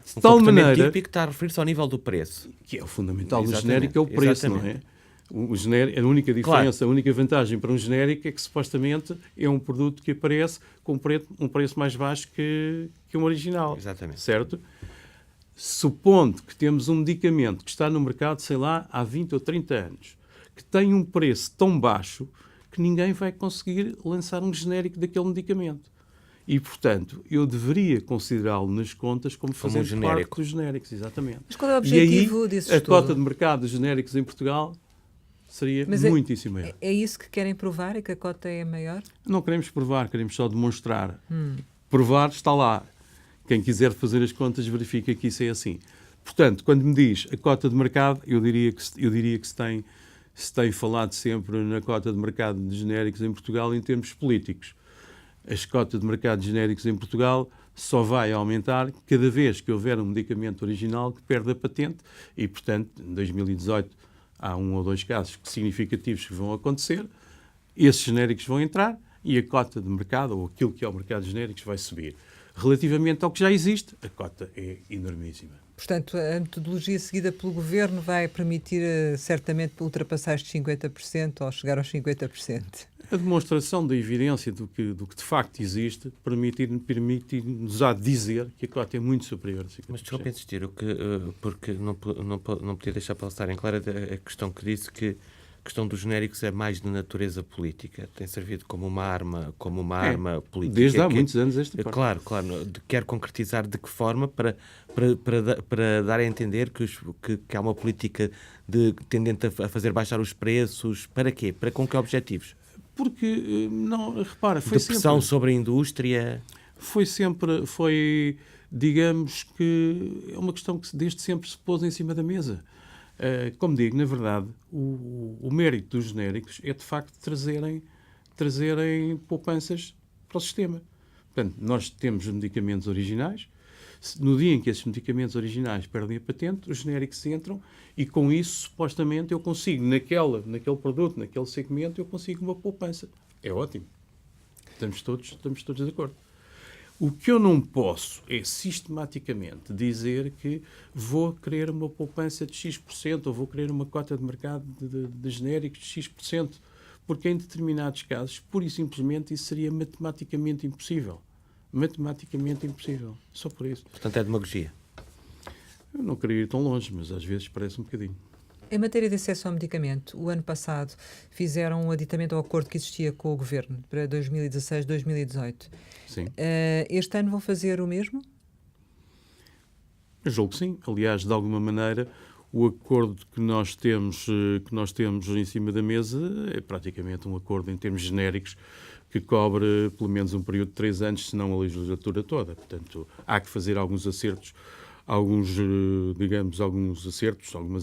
De tal maneira típico está a referir-se ao nível do preço. que é o fundamental do Exatamente, genérico, é o preço, exatamente. não é? O genérico, a única diferença, a única vantagem para um genérico é que supostamente é um produto que aparece com um preço mais baixo que um original. Exatamente. Certo? Supondo que temos um medicamento que está no mercado, sei lá, há 20 ou 30 anos, que tem um preço tão baixo que ninguém vai conseguir lançar um genérico daquele medicamento. E, portanto, eu deveria considerá-lo nas contas como fazendo genérico. parte dos genéricos, exatamente. Mas qual é o objetivo e aí, desse a estudo? cota de mercado dos genéricos em Portugal seria Mas muitíssimo maior. é isso que querem provar? É que a cota é maior? Não queremos provar, queremos só demonstrar. Provar está lá. Quem quiser fazer as contas verifica que isso é assim. Portanto, quando me diz a cota de mercado, eu diria que se tem falado sempre na cota de mercado de genéricos em Portugal em termos políticos. As cotas de mercado de genéricos em Portugal só vai aumentar cada vez que houver um medicamento original que perde a patente e, portanto, em 2018 há 1 ou 2 casos significativos que vão acontecer, esses genéricos vão entrar e a cota de mercado, ou aquilo que é o mercado de genéricos, vai subir. Relativamente ao que já existe, a cota é enormíssima. Portanto, a metodologia seguida pelo Governo vai permitir certamente ultrapassar estes 50% ou chegar aos 50%. A demonstração da evidência do que de facto existe permite-nos a dizer que a cota é muito superior a 50%. Mas desculpe insistir, porque não podia deixar passar em claro a questão que disse que a questão dos genéricos é mais de natureza política. Tem servido como uma arma política. Desde há muitos anos esta parte. Claro. Quer concretizar de que forma para dar a entender que há uma política tendente a fazer baixar os preços. Para quê? Com que objetivos? Porque, não, repara, foi de pressão sempre... sobre a indústria? Digamos que é uma questão que desde sempre se pôs em cima da mesa. Como digo, na verdade, o mérito dos genéricos é, de facto, trazerem poupanças para o sistema. Portanto, nós temos medicamentos originais. No dia em que esses medicamentos originais perdem a patente, os genéricos entram e, com isso, supostamente, eu consigo, naquele produto, naquele segmento, eu consigo uma poupança. É ótimo. Estamos todos de acordo. O que eu não posso é, sistematicamente, dizer que vou querer uma poupança de X% ou vou querer uma cota de mercado de genéricos de X%, porque em determinados casos, pura e simplesmente, isso seria matematicamente impossível. Matematicamente impossível. Só por isso. Portanto, é demagogia. Eu não queria ir tão longe, mas às vezes parece um bocadinho. Em matéria de acesso ao medicamento, o ano passado fizeram um aditamento ao acordo que existia com o Governo para 2016-2018. Sim. Este ano vão fazer o mesmo? Eu julgo que sim. Aliás, de alguma maneira, o acordo que nós temos em cima da mesa é praticamente um acordo em termos genéricos que cobre pelo menos um período de 3 anos, se não a legislatura toda. Portanto, há que fazer alguns acertos, algumas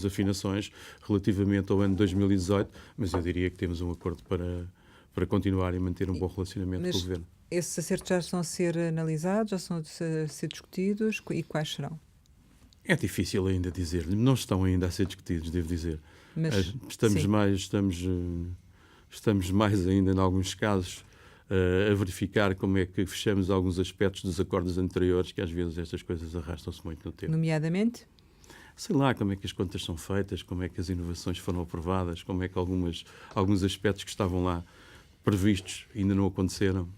afinações relativamente ao ano de 2018, mas eu diria que temos um acordo para continuar e manter um bom relacionamento com o Governo. Esses acertos já estão a ser analisados, já estão a ser discutidos e quais serão? É difícil ainda dizer-lhe, não estão ainda a ser discutidos, devo dizer. Mas, estamos mais ainda, em alguns casos, a verificar como é que fechamos alguns aspectos dos acordos anteriores, que às vezes estas coisas arrastam-se muito no tempo. Nomeadamente? Sei lá como é que as contas são feitas, como é que as inovações foram aprovadas, como é que alguns aspectos que estavam lá previstos ainda não aconteceram.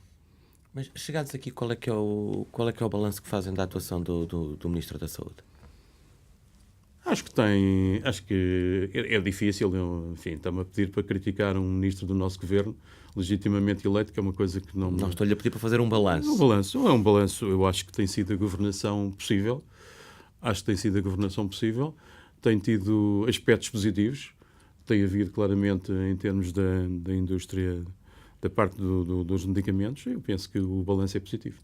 Mas, chegados aqui, qual é que é o balanço que fazem da atuação do Ministro da Saúde? Acho que é difícil, enfim, está-me a pedir para criticar um ministro do nosso governo, legitimamente eleito, que é uma coisa que não... Não estou-lhe a pedir para fazer um balanço. É um balanço, eu acho que tem sido a governação possível. tem tido aspectos positivos. Tem havido claramente em termos da indústria, da parte dos medicamentos, eu penso que o balanço é positivo.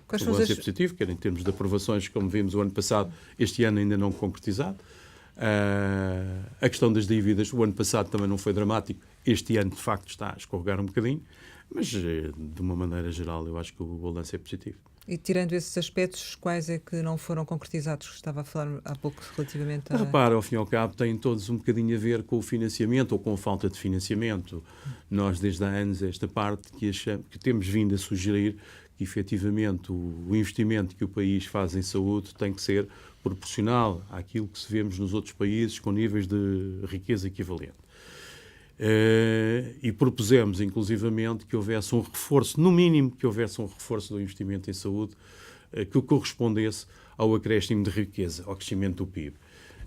Quais o são balanço as... é positivo, quer em termos de aprovações, como vimos o ano passado, este ano ainda não concretizado. A questão das dívidas, o ano passado também não foi dramático, este ano de facto está a escorregar um bocadinho, mas de uma maneira geral eu acho que o balanço é positivo. E tirando esses aspectos, quais é que não foram concretizados? Estava a falar há pouco relativamente a... Repara, ao fim e ao cabo, têm todos um bocadinho a ver com o financiamento ou com a falta de financiamento. Nós, desde há anos, esta parte que temos vindo a sugerir que, efetivamente, o investimento que o país faz em saúde tem que ser proporcional àquilo que se vemos nos outros países com níveis de riqueza equivalente. E propusemos, inclusivamente, que houvesse um reforço, no mínimo, que houvesse um reforço do investimento em saúde que correspondesse ao acréscimo de riqueza, ao crescimento do PIB.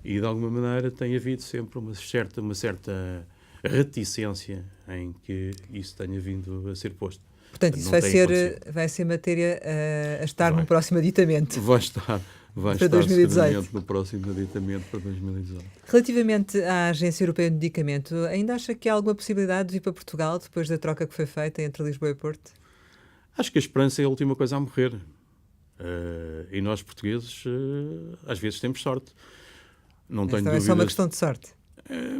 E, de alguma maneira, tem havido sempre uma certa reticência em que isso tenha vindo a ser posto. Portanto, isso vai ser matéria a estar no próximo aditamento. Vai estar para 2018. No próximo aditamento para 2018. Relativamente à Agência Europeia de Medicamento, ainda acha que há alguma possibilidade de vir para Portugal depois da troca que foi feita entre Lisboa e Porto? Acho que a esperança é a última coisa a morrer. E nós, portugueses, às vezes temos sorte. Não tenho dúvidas. É só uma questão de sorte.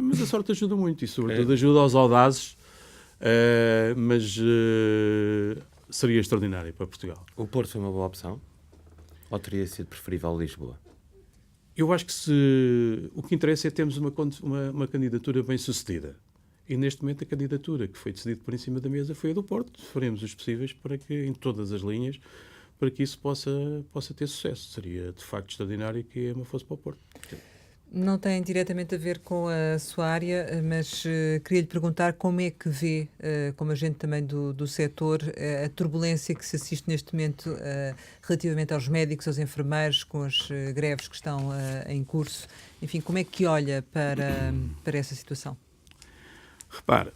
Mas a sorte ajuda muito e, sobretudo, ajuda aos audazes. Mas seria extraordinário para Portugal. O Porto foi uma boa opção? Ou teria sido preferível Lisboa? Eu acho que o que interessa é termos uma candidatura bem sucedida. E neste momento a candidatura que foi decidida por em cima da mesa foi a do Porto. Faremos os possíveis para que, em todas as linhas, para que isso possa ter sucesso. Seria de facto extraordinário que a EMA fosse para o Porto. Não tem diretamente a ver com a sua área, mas queria lhe perguntar como é que vê, como agente também do setor, a turbulência que se assiste neste momento relativamente aos médicos, aos enfermeiros, com as greves que estão em curso. Enfim, como é que olha para essa situação? Repare,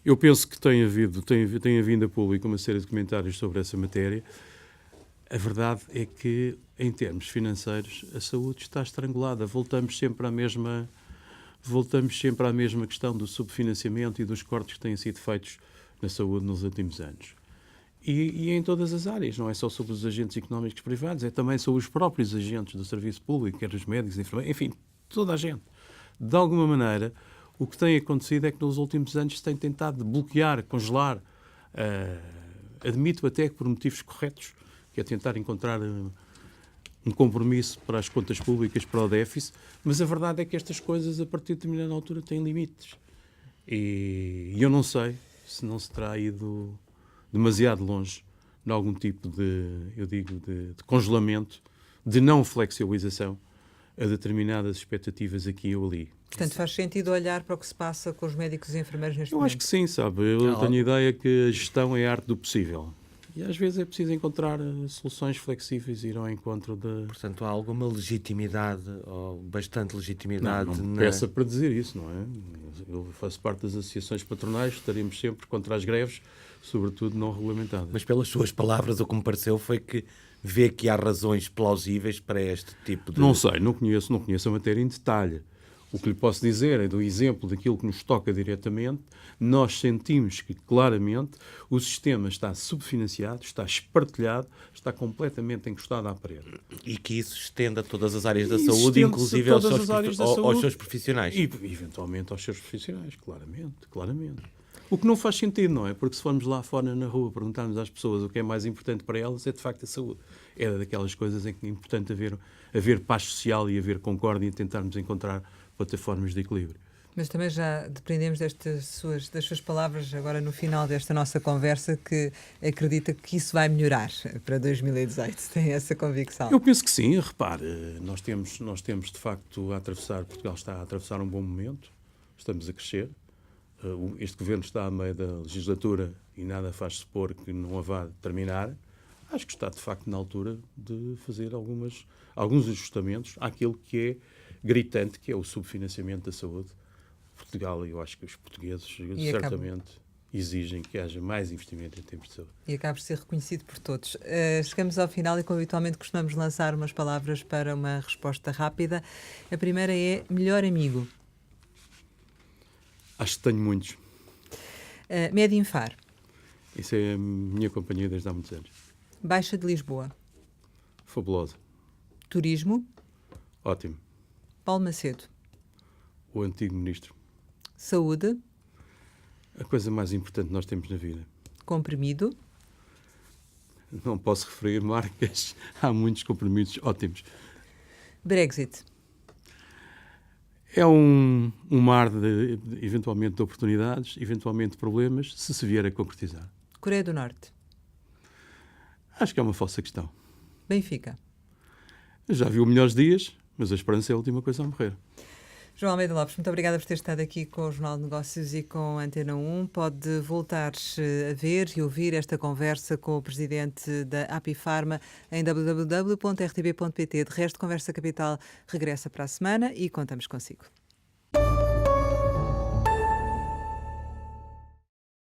eu penso que tem havido a público uma série de comentários sobre essa matéria. A verdade é que, em termos financeiros, a saúde está estrangulada. Voltamos sempre à mesma questão do subfinanciamento e dos cortes que têm sido feitos na saúde nos últimos anos. E em todas as áreas, não é só sobre os agentes económicos privados, é também sobre os próprios agentes do serviço público, quer os médicos, enfermeiros, enfim, toda a gente. De alguma maneira, o que tem acontecido é que nos últimos anos se tem tentado bloquear, congelar, admito até que por motivos corretos, que é tentar encontrar um compromisso para as contas públicas, para o déficit, mas a verdade é que estas coisas, a partir de determinada altura, têm limites. E eu não sei se não se terá ido demasiado longe em algum tipo de congelamento, de não flexibilização a determinadas expectativas aqui ou ali. Portanto, faz sentido olhar para o que se passa com os médicos e enfermeiros neste momento? Eu acho que sim, sabe? Eu tenho a ideia que a gestão é a arte do possível. E às vezes é preciso encontrar soluções flexíveis e ir ao encontro de... Portanto, há alguma legitimidade, ou bastante legitimidade... Não peça para dizer isso, não é? Eu faço parte das associações patronais, estaremos sempre contra as greves, sobretudo não regulamentadas. Mas pelas suas palavras, o que me pareceu foi que vê que há razões plausíveis para este tipo de... Não sei, não conheço a matéria em detalhe. O que lhe posso dizer é do exemplo daquilo que nos toca diretamente. Nós sentimos que, claramente, o sistema está subfinanciado, está espartilhado, está completamente encostado à parede. E que isso estenda a todas as áreas da saúde, inclusive aos seus profissionais. E, eventualmente, aos seus profissionais, claramente. O que não faz sentido, não é? Porque se formos lá fora na rua perguntarmos às pessoas o que é mais importante para elas, é de facto a saúde. É daquelas coisas em que é importante haver paz social e haver concórdia e tentarmos encontrar plataformas de equilíbrio. Mas também já dependemos das suas palavras agora no final desta nossa conversa, que acredita que isso vai melhorar para 2018. Tem essa convicção? Eu penso que sim. Repare, nós temos de facto Portugal está a atravessar um bom momento, estamos a crescer. Este governo está a meio da legislatura e nada faz supor que não a vá terminar. Acho que está de facto na altura de fazer alguns ajustamentos àquilo que é gritante, que é o subfinanciamento da saúde. Portugal, eu acho que os portugueses, certamente, exigem que haja mais investimento em termos de saúde. E acaba por ser reconhecido por todos. Chegamos ao final e, como habitualmente, costumamos lançar umas palavras para uma resposta rápida. A primeira é melhor amigo. Acho que tenho muitos. Medinfar. Isso é a minha companhia desde há muitos anos. Baixa de Lisboa. Fabulosa. Turismo. Ótimo. Paulo Macedo. O antigo ministro. Saúde. A coisa mais importante que nós temos na vida. Comprimido. Não posso referir marcas. Há muitos compromissos ótimos. Brexit. É um mar, eventualmente, de oportunidades, eventualmente de problemas, se vier a concretizar. Coreia do Norte. Acho que é uma falsa questão. Benfica. Já viu melhores dias, mas a esperança é a última coisa a morrer. João Almeida Lopes, muito obrigada por ter estado aqui com o Jornal de Negócios e com a Antena 1. Pode voltar a ver e ouvir esta conversa com o presidente da Apifarma em www.rtp.pt. De resto, Conversa Capital regressa para a semana e contamos consigo.